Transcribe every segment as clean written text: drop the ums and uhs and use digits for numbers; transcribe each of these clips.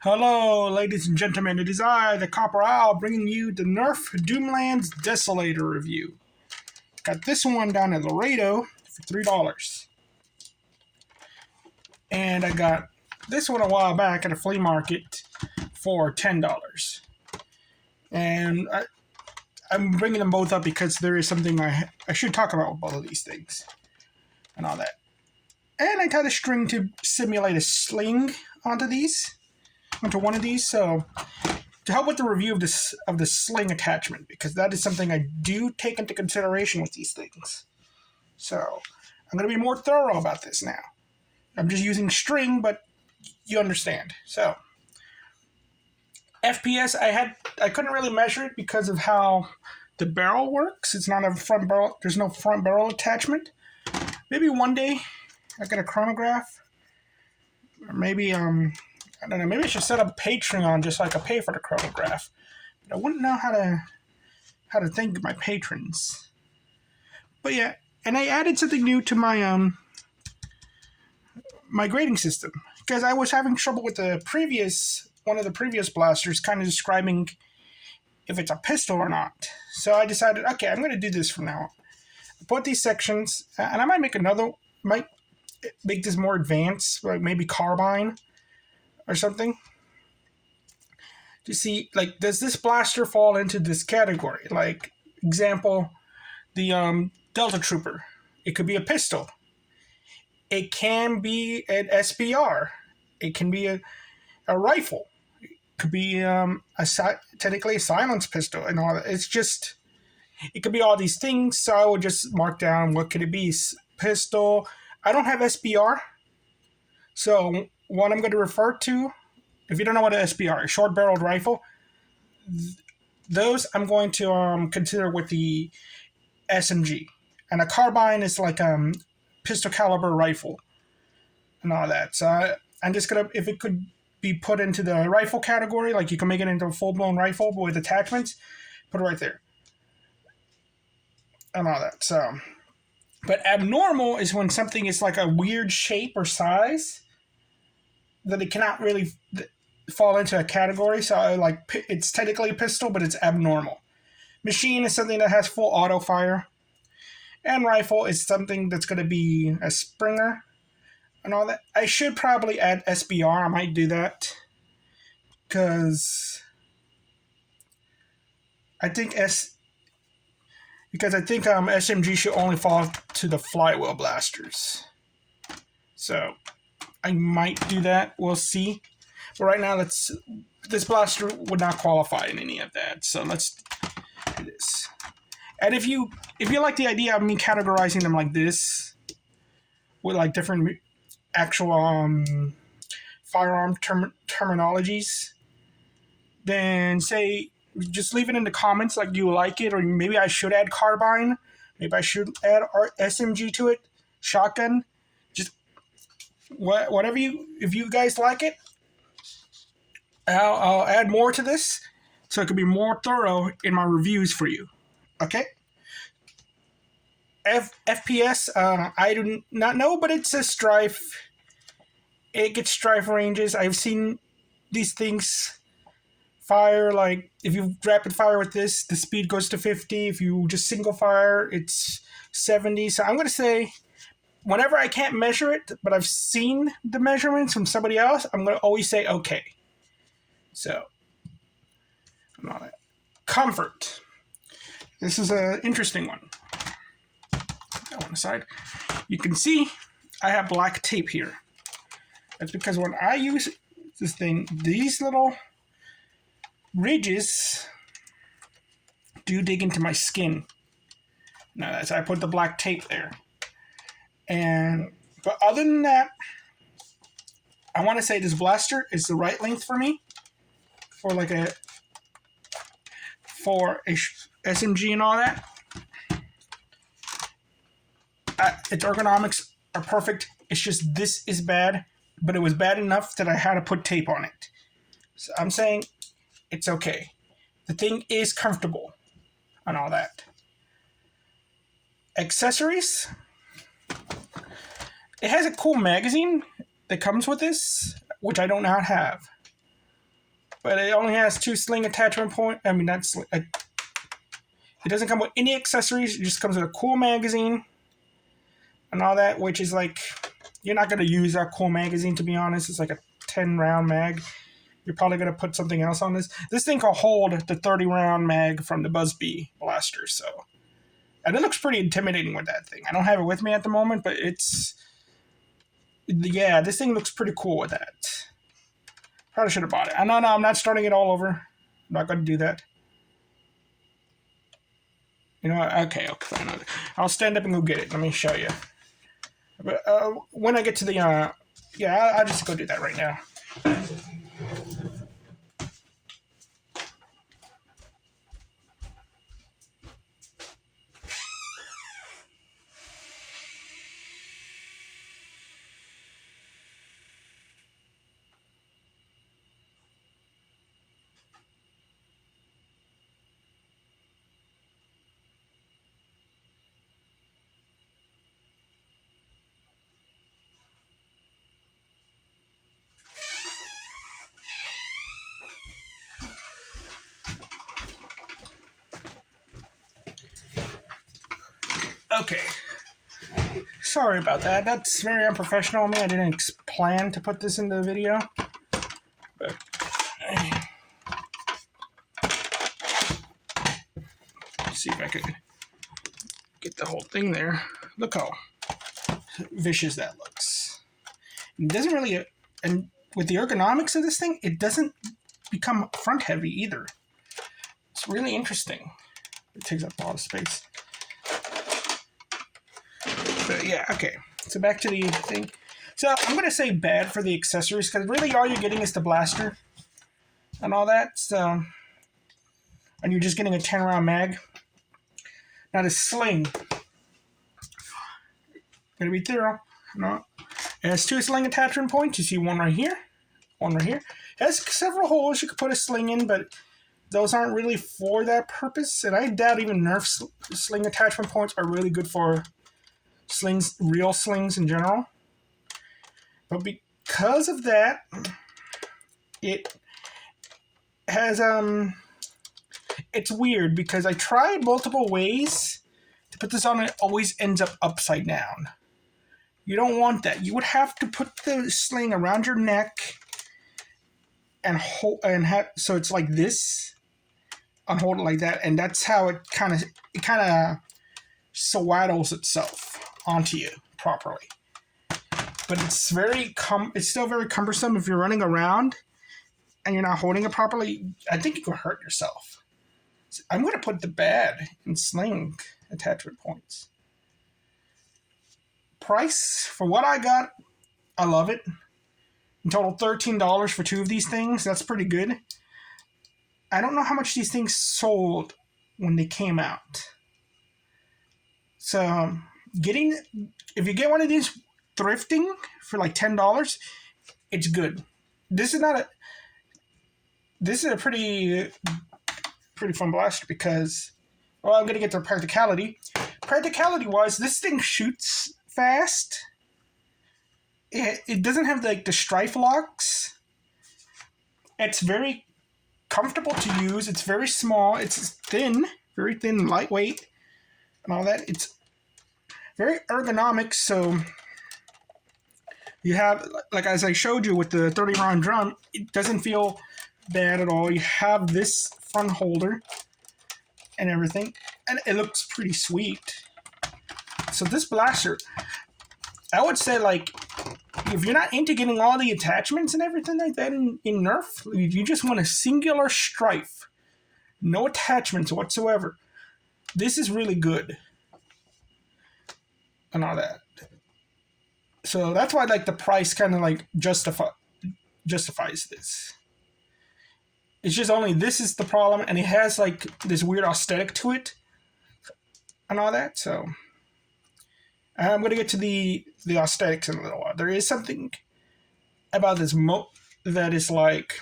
Hello, ladies and gentlemen. It is I, the Copper Owl, bringing you the Nerf Doomlands Desolator review. Got this one down at Laredo for $3. And I got this one a while back at a flea market for $10. And I'm bringing them both up because there is something I should talk about with both of these things. And all that. And I tied a string to simulate a sling onto one of these, so to help with the review of the sling attachment, because that is something I do take into consideration with these things. So I'm going to be more thorough about this now. I'm just using string, but you understand. So FPS, I couldn't really measure it because of how the barrel works. It's not a front barrel. There's no front barrel attachment. Maybe one day I get a chronograph, or maybe I don't know, maybe I should set up Patreon just so I could pay for the chronograph. But I wouldn't know how to thank my patrons. But yeah, and I added something new to my my grading system. Because I was having trouble with one of the previous blasters kind of describing if it's a pistol or not. So I decided, okay, I'm going to do this from now on. I put these sections, and I might make this more advanced, like maybe carbine or something, to see, like, does this blaster fall into this category? Like, example, the Delta Trooper. It could be a pistol. It can be an SBR. It can be a rifle. It could be technically a silenced pistol and all that. It could be all these things, so I would just mark down what could it be. Pistol. I don't have SBR, so what I'm going to refer to, if you don't know what an SBR is, short-barreled rifle, those I'm going to consider with the SMG. And a carbine is like a pistol caliber rifle and all that. So I'm just going to, if it could be put into the rifle category, like you can make it into a full-blown rifle with attachments, put it right there. And all that. So, but abnormal is when something is like a weird shape or size that it cannot really fall into a category. So, like, it's technically a pistol, but it's abnormal. Machine is something that has full auto fire. And rifle is something that's going to be a Springer and all that. I should probably add SBR. I might do that. Because I think SMG should only fall to the flywheel blasters. So I might do that. We'll see. But right now, this blaster would not qualify in any of that. So let's do this. And if you like the idea of me categorizing them like this, with like different actual firearm terminologies, then just leave it in the comments like you like it, or maybe I should add carbine, maybe I should add SMG to it, shotgun. Whatever if you guys like it, I'll add more to this so it can be more thorough in my reviews for you. Okay? FPS, I do not know, but it's a strife. It gets strife ranges. I've seen these things fire, like, if you rapid fire with this, the speed goes to 50. If you just single fire, it's 70. So I'm going to say, whenever I can't measure it, but I've seen the measurements from somebody else, I'm going to always say okay. So, I'm on it. Comfort. This is an interesting one. That one aside. You can see I have black tape here. That's because when I use this thing, these little ridges do dig into my skin. Now that's I put the black tape there. But other than that, I want to say this blaster is the right length for me for SMG and all that. Its ergonomics are perfect. It's just this is bad, but it was bad enough that I had to put tape on it. So I'm saying it's okay. The thing is comfortable and all that. Accessories. It has a cool magazine that comes with this, which I do not have. but it only has 2 sling attachment point. I mean, that's it doesn't come with any accessories. It just comes with a cool magazine and all that, which is like, you're not going to use that cool magazine, to be honest. It's like a 10-round mag. You're probably going to put something else on this. This thing can hold the 30-round mag from the Buzzbee blaster, so. And it looks pretty intimidating with that thing. I don't have it with me at the moment, but yeah, this thing looks pretty cool with that. Probably should have bought it. No, I'm not starting it all over. I'm not going to do that. You know what? Okay, fine. I'll stand up and go get it. Let me show you. But when I get to the, yeah, I'll just go do that right now. Okay. Sorry about that. That's very unprofessional of me. I didn't plan to put this in the video. But let's see if I could get the whole thing there. Look how vicious that looks. It doesn't really, and with the ergonomics of this thing, it doesn't become front heavy either. It's really interesting. It takes up a lot of space. But yeah, okay. So back to the thing. So I'm going to say bad for the accessories, because really all you're getting is the blaster and all that. So, and you're just getting a 10-round mag. Now the sling. Going to be thorough. No. It has 2 sling attachment points. You see one right here. One right here. It has several holes you could put a sling in, but those aren't really for that purpose. And I doubt even Nerf sling attachment points are really good for slings, real slings in general. But because of that, it has, it's weird because I tried multiple ways to put this on, and it always ends up upside down. You don't want that. You would have to put the sling around your neck and hold, and have, so it's like this, and hold it like that, and that's how it kind of swaddles itself onto you properly. But it's still very cumbersome if you're running around and you're not holding it properly. I think you could hurt yourself. So I'm going to put the bad in sling attachment points. Price, for what I got, I love it. In total, $13 for 2 of these things. That's pretty good. I don't know how much these things sold when they came out. So, if you get one of these thrifting for like $10, it's good. This is a pretty fun blaster because, well, I'm going to get to practicality. Practicality-wise, this thing shoots fast. It doesn't have the strife locks. It's very comfortable to use. It's very small. It's thin, very thin, lightweight, and all that. It's very ergonomic, so you have, like as I showed you with the 30-round drum, it doesn't feel bad at all. You have this front holder and everything, and it looks pretty sweet. So this blaster, I would say, like, if you're not into getting all the attachments and everything like that in Nerf, you just want a singular strife, no attachments whatsoever, this is really good. And all that. So that's why, like, the price kind of like justifies this. It's just only this is the problem, and it has like this weird aesthetic to it and all that. So I'm going to get to the aesthetics in a little while. There is something about this that is like,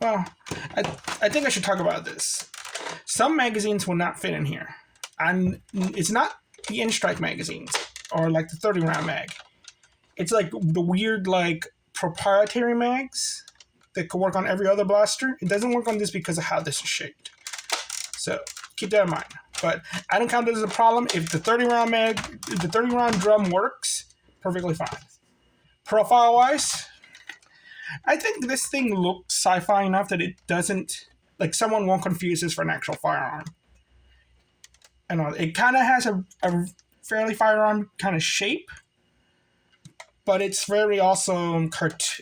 well, I think I should talk about this. Some magazines will not fit in here. And it's not the N-Strike magazines or like the 30-round mag. It's like the weird, like, proprietary mags that could work on every other blaster. It doesn't work on this because of how this is shaped. So keep that in mind. But I don't count it as a problem. If the 30-round drum works, perfectly fine. Profile-wise, I think this thing looks sci-fi enough that it doesn't, like, someone won't confuse this for an actual firearm. And it kind of has a fairly firearm kind of shape, but it's very also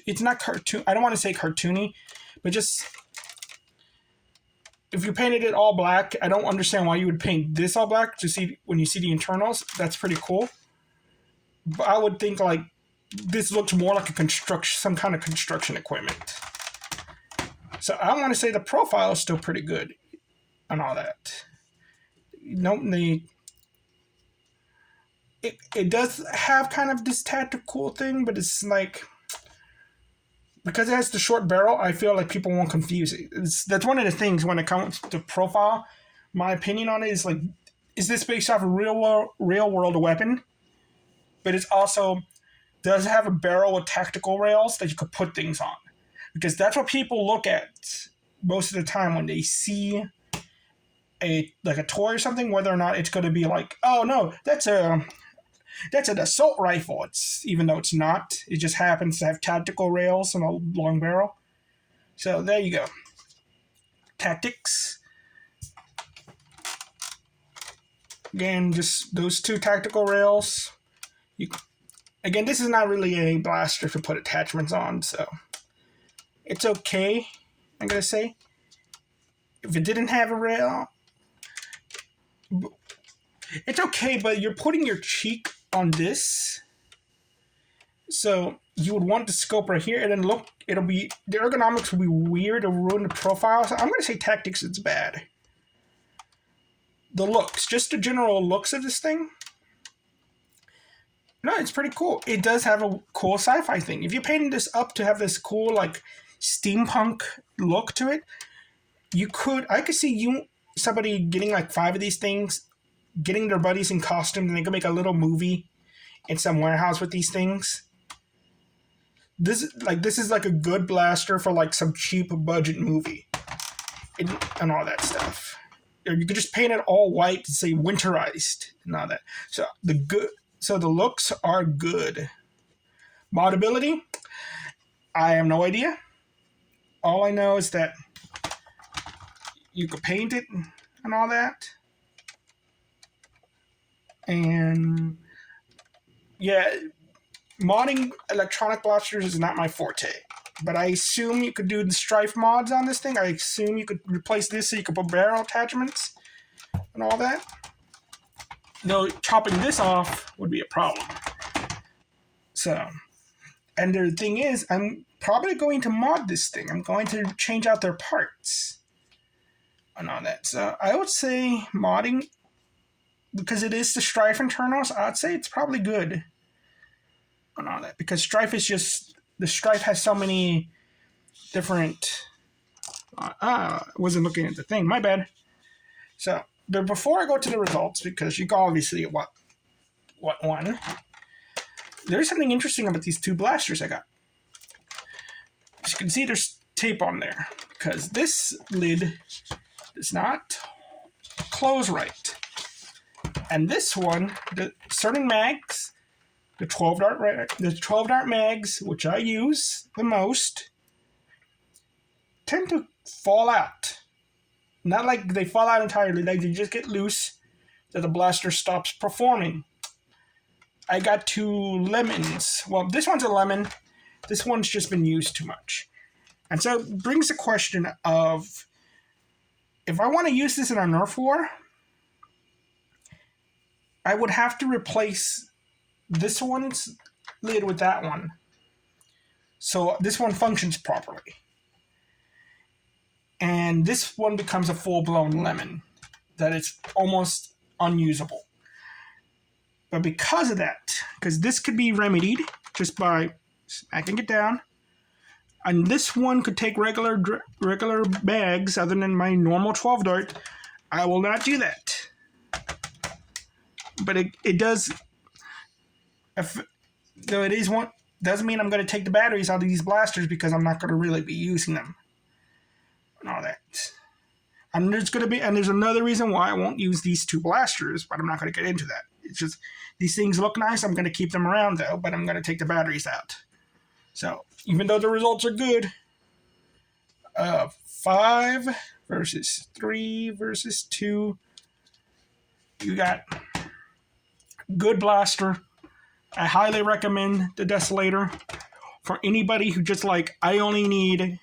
it's not cartoon. I don't want to say cartoony, but just if you painted it all black, I don't understand why you would paint this all black to see when you see the internals. That's pretty cool. But I would think like this looks more like some kind of construction equipment. So I want to say the profile is still pretty good and all that. It does have kind of this tactical thing, but it's like, because it has the short barrel, I feel like people won't confuse it. That's one of the things when it comes to profile. My opinion on it is like, is this based off a real world weapon? But it's also does have a barrel with tactical rails that you could put things on, because that's what people look at most of the time when they see a toy or something, whether or not it's going to be like, oh no, that's an assault rifle. Even though it's not, it just happens to have tactical rails and a long barrel. So there you go. Tactics. Again, just those two tactical rails. Again, this is not really a blaster to put attachments on, so it's okay, I'm going to say. If it didn't have a rail, it's okay, but you're putting your cheek on this, so you would want the scope right here, and then look, the ergonomics will be weird or ruin the profile. So I'm going to say tactics, it's bad. The looks, just the general looks of this thing, no, it's pretty cool. It does have a cool sci-fi thing. If you painted this up to have this cool, like, steampunk look to it, I could see somebody getting like 5 of these things, getting their buddies in costumes, and they could make a little movie in some warehouse with these things. This is like a good blaster for like some cheap budget movie and all that stuff. Or you could just paint it all white and say winterized and all that. So the looks are good. Modability, I have no idea. All I know is that you could paint it and all that. And yeah, modding electronic blasters is not my forte. But I assume you could do the strife mods on this thing. I assume you could replace this so you could put barrel attachments and all that. No, chopping this off would be a problem. So, and the thing is, I'm probably going to mod this thing. I'm going to change out their parts and all that. So I would say modding, because it is the strife internals, I'd say it's probably good and all that. Because strife is just, the strife has so many different, I wasn't looking at the thing, my bad. So, but before I go to the results, because you can obviously what won, there's something interesting about these two blasters I got. As you can see, there's tape on there, because this lid does not close right. And this one, the certain mags, the 12 dart mags, which I use the most, tend to fall out. Not like they fall out entirely, like they just get loose, that the blaster stops performing. I got 2 lemons. Well, this one's a lemon. This one's just been used too much. And so it brings the question of, if I want to use this in a Nerf war, I would have to replace this one's lid with that one, so this one functions properly. And this one becomes a full-blown lemon, that it's almost unusable. But because of that, because this could be remedied just by smacking it down, and this one could take regular bags other than my normal 12 dart, I will not do that. But it does, though it is one, Doesn't mean I'm going to take the batteries out of these blasters because I'm not going to really be using them and all that. And there's another reason why I won't use these two blasters, but I'm not going to get into that. It's just these things look nice. I'm going to keep them around though, but I'm going to take the batteries out. So even though the results are good, 5 versus 3 versus 2, you got good blaster. I highly recommend the Desolator for anybody who just like, I only need,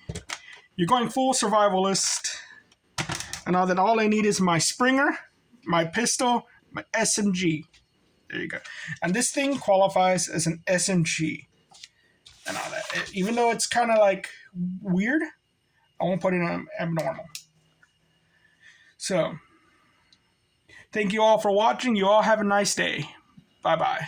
you're going full survivalist, and all I need is my Springer, my pistol, my SMG. There you go. And this thing qualifies as an SMG and all that. Even though it's kind of like weird, I won't put it on abnormal. So, thank you all for watching. You all have a nice day. Bye-bye.